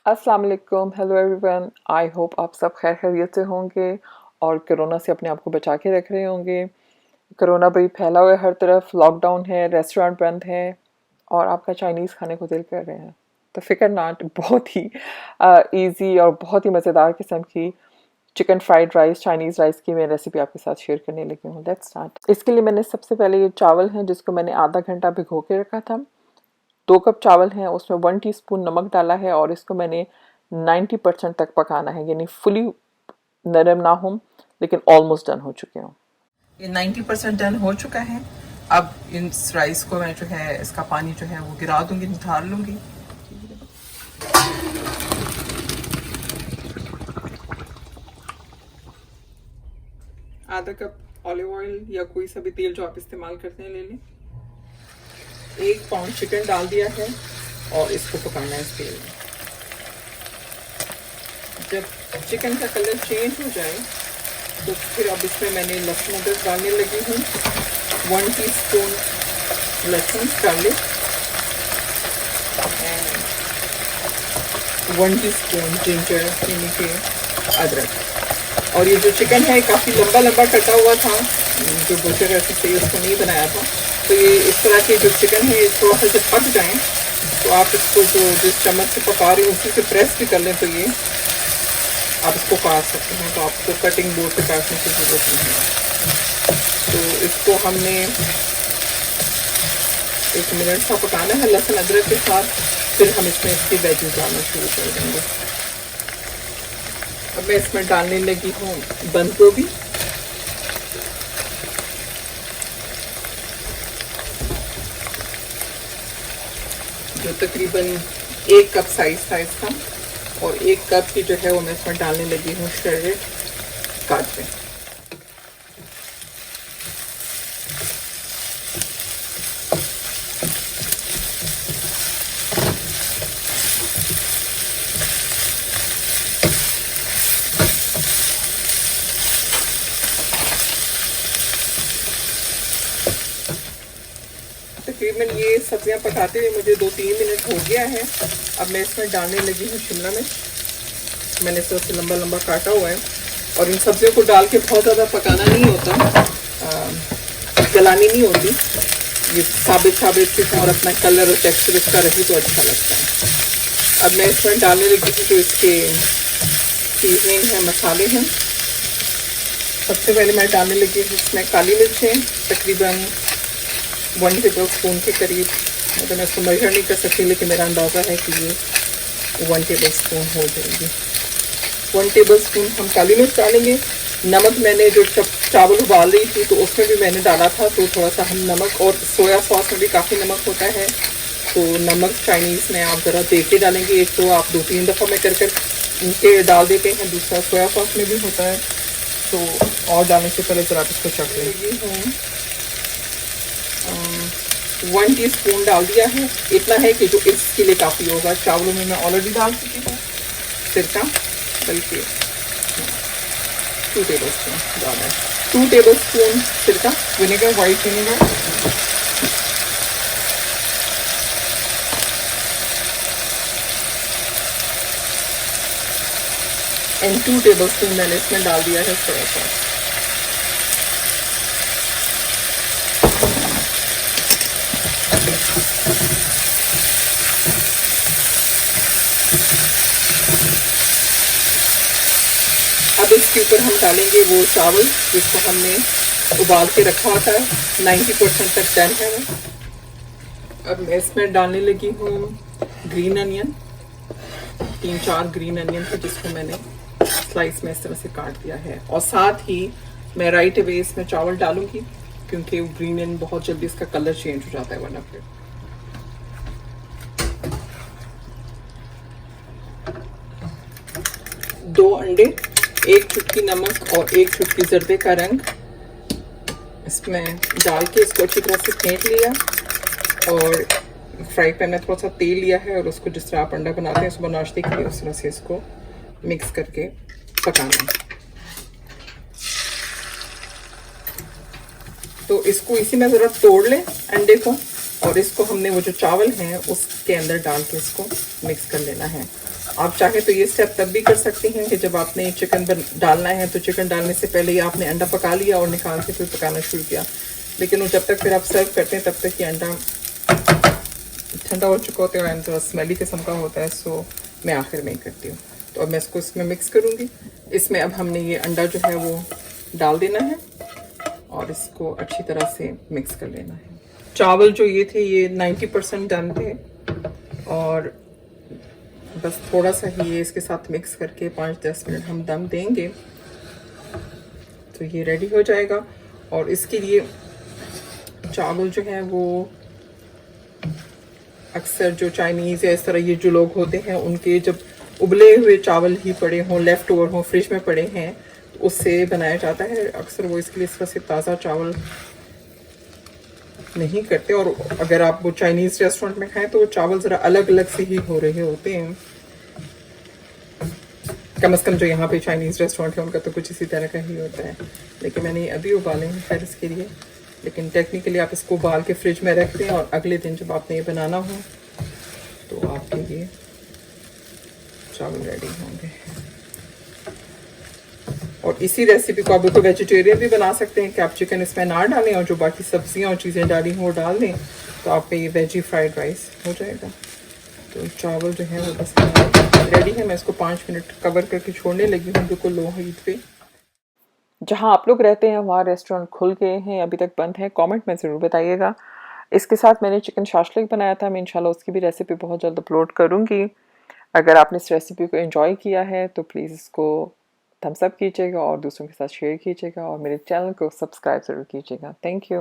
अस्सलाम वालेकुम, hello everyone. I hope आप सब खैर खैरियत से होंगे और कोरोना से अपने आप को बचा के रख रहे होंगे। कोरोना भाई फैला हुआ है हर तरफ, लॉकडाउन है, रेस्टोरेंट बंद है और आपका चाइनीज़ खाने को दिल कर रहे हैं तो फिकर नॉट, बहुत ही इजी और बहुत ही मज़ेदार किस्म की chicken fried rice, Chinese rice की मैं रेसिपी आपके साथ शेयर करने लगी हूँ। Let's start. इसके लिए मैंने सबसे पहले ये चावल हैं जिसको मैंने आधा घंटा भिगो के रखा था। 2 कप चावल हैं, उसमें 1 टीस्पून नमक डाला है और इसको मैंने 90% तक पकाना है, यानी फुली नरम ना हो लेकिन ऑलमोस्ट डन हो चुके हों। ये 90% डन हो चुका है। अब इस राइस को मैं जो है इसका पानी जो है वो गिरा दूंगी, निकाल लूंगी। आधा कप ऑलिव ऑयल या कोई सा भी तेल जो आप इस्तेमाल करते हैं ले लें। 1 पाउंड चिकन डाल दिया है और इसको पकाना है इस तेल में। जब चिकन का कलर चेंज हो जाए तो फिर अब इसमें मैंने लहसुन अदरक डालने लगी हूँ। 1 टीस्पून लहसुन डाले, 1 टीस्पून जिंजर यानी कि अदरक। और ये जो चिकन है काफ़ी लंबा लंबा कटा हुआ था, जो बचर ऐसे से उसको नहीं बनाया था। तो ये इस तरह के जो चिकन है थोड़ा सा जब पक जाएँ तो आप इसको जो जिस चम्मच से पका रही हैं उसी से प्रेस भी कर लें तो ये आप इसको काट सकते हैं। तो आपको कटिंग बोर्ड पे काटने की ज़रूरत नहीं है। तो इसको हमने 1 मिनट सा पकाना है लहसुन अदरक के साथ, फिर हम इसमें इसकी वेजेस डालना शुरू कर देंगे। अब मैं इसमें डालने लगी हूँ बंद गोभी, जो तकरीबन 1 कप साइज था, और 1 कप की जो है वो मैं इसमें डालने लगी हूँ श्रेडेड गाजर। तकरीबन ये सब्जियां पकाते हुए मुझे 2-3 मिनट हो गया है। अब मैं इसमें डालने लगी हूँ शिमला मिर्च। मैंने सबसे लंबा लंबा काटा हुआ है और इन सब्जियों को डाल के बहुत ज़्यादा पकाना नहीं होता, जलानी नहीं होती। ये साबित साबित से और अपना कलर और टेक्सचर इसका रही तो अच्छा लगता है। अब मैं इसमें डालने लगी हूँ जो इसके सीजनिंग है, मसाले हैं। सबसे पहले मैं डालने लगी हूँ इसमें काली मिर्चें, तकरीबन 1 टेबल स्पून के करीब। मतलब मैं इसको मेजर नहीं कर सकती लेकिन मेरा अंदाज़ा है कि ये 1 टेबल स्पून हो जाएगी। 1 टेबल स्पून हम काली मिर्च डालेंगे। नमक मैंने जो चावल उबाल रही थी तो उसमें भी मैंने डाला था, तो थोड़ा सा हम नमक, और सोया सॉस में भी काफ़ी नमक होता है, तो नमक चाइनीज़ में आप ज़रा देख के डालेंगे। एक तो आप 2-3 दफ़ा में कर के डाल देते हैं, दूसरा सोया सॉस में भी होता है, तो और डालने से पहले ज़रा इसको चख लेंगे। 1 टीस्पून डाल दिया है। इतना है कि जो इसके लिए काफ़ी होगा। चावलों में मैं ऑलरेडी डाल चुकी हूँ सिरका, बल्कि 2 टेबल स्पून डाला है। 2 टेबल स्पून सिरका, vinegar, white vinegar. And 2 table spoon मैंने इसमें डाल दिया है सोया सॉस। अब इसके ऊपर हम डालेंगे वो चावल जिसको हमने उबाल के रखा था। 90% तक डन है वो। अब मैं इसमें डालने लगी हूँ ग्रीन अनियन। 3-4 ग्रीन अनियन थे जिसको मैंने स्लाइस में इस तरह से काट दिया है, और साथ ही मैं राइट अवे इसमें चावल डालूंगी क्योंकि ग्रीन अनियन बहुत जल्दी इसका कलर चेंज हो जाता है वरना फिर। 2 अंडे, 1 चुटकी नमक और 1 चुटकी जर्दे का रंग इसमें डाल के इसको अच्छी तरह से फेंट लिया, और फ्राई पैन में थोड़ा सा तेल लिया है और उसको जिस तरह आप अंडा बनाते हैं सुबह नाश्ते के लिए उस तरह से इसको मिक्स करके पकाना है। तो इसको इसी में ज़रा तोड़ लें अंडे को, और इसको हमने वो जो चावल हैं उसके अंदर डाल के इसको मिक्स कर लेना है। आप चाहें तो ये स्टेप तब भी कर सकती हैं कि जब आपने चिकन डालना है तो चिकन डालने से पहले ही आपने अंडा पका लिया और निकाल के फिर पकाना शुरू किया, लेकिन वो जब तक फिर आप सर्व करते हैं तब तक ये अंडा ठंडा हो चुका होता है एंड थोड़ा स्मेली किस्म का होता है। सो मैं आखिर में ही करती हूँ। तो अब मैं इसको इसमें मिक्स करूँगी। इसमें अब हमने ये अंडा जो है वो डाल देना है और इसको अच्छी तरह से मिक्स कर लेना है। चावल जो ये थे ये 90% डन थे और बस थोड़ा सा ही ये इसके साथ मिक्स करके 5-10 मिनट हम दम देंगे तो ये रेडी हो जाएगा। और इसके लिए चावल जो है वो अक्सर जो चाइनीज़ या इस तरह ये जो लोग होते हैं उनके जब उबले हुए चावल ही पड़े हों, लेफ़्ट ओवर हों, फ्रिज में पड़े हैं तो उससे बनाया जाता है। अक्सर वो इसके लिए इस तरह से ताज़ा चावल नहीं करते। और अगर आप वो चाइनीज़ रेस्टोरेंट में खाएं तो वो चावल ज़रा अलग अलग से ही हो रहे होते हैं। कम से कम जो यहाँ पे चाइनीज़ रेस्टोरेंट है उनका तो कुछ इसी तरह का ही होता है। लेकिन मैंने अभी उबाले हैं खैर इसके लिए, लेकिन टेक्निकली आप इसको उबाल के फ्रिज में रख दें और अगले दिन जब आपने ये बनाना हो तो आपके ये चावल रेडी होंगे। और इसी रेसिपी को आप बिल्कुल वेजिटेरियन भी बना सकते हैं कि आप चिकन इसमें ना डालें और जो बाकी सब्जियां और चीज़ें डाली हों वो डाल दें तो आपका ये वेजी फ्राइड राइस हो जाएगा। तो चावल जो है वो बस रेडी है। मैं इसको 5 मिनट कवर करके छोड़ने लगी हूँ बिल्कुल लो हीट पे। जहाँ आप लोग रहते हैं वहाँ रेस्टोरेंट खुल गए हैं अभी तक बंद है? कमेंट में ज़रूर बताइएगा। इसके साथ मैंने चिकन शाशलिक बनाया था, मैं इंशाल्लाह उसकी भी रेसिपी बहुत जल्द अपलोड करूँगी। अगर आपने इस रेसिपी को एंजॉय किया है तो प्लीज़ इसको थम्स अप कीजिएगा और दूसरों के साथ शेयर कीजिएगा और मेरे चैनल को सब्सक्राइब ज़रूर कीजिएगा। Thank you.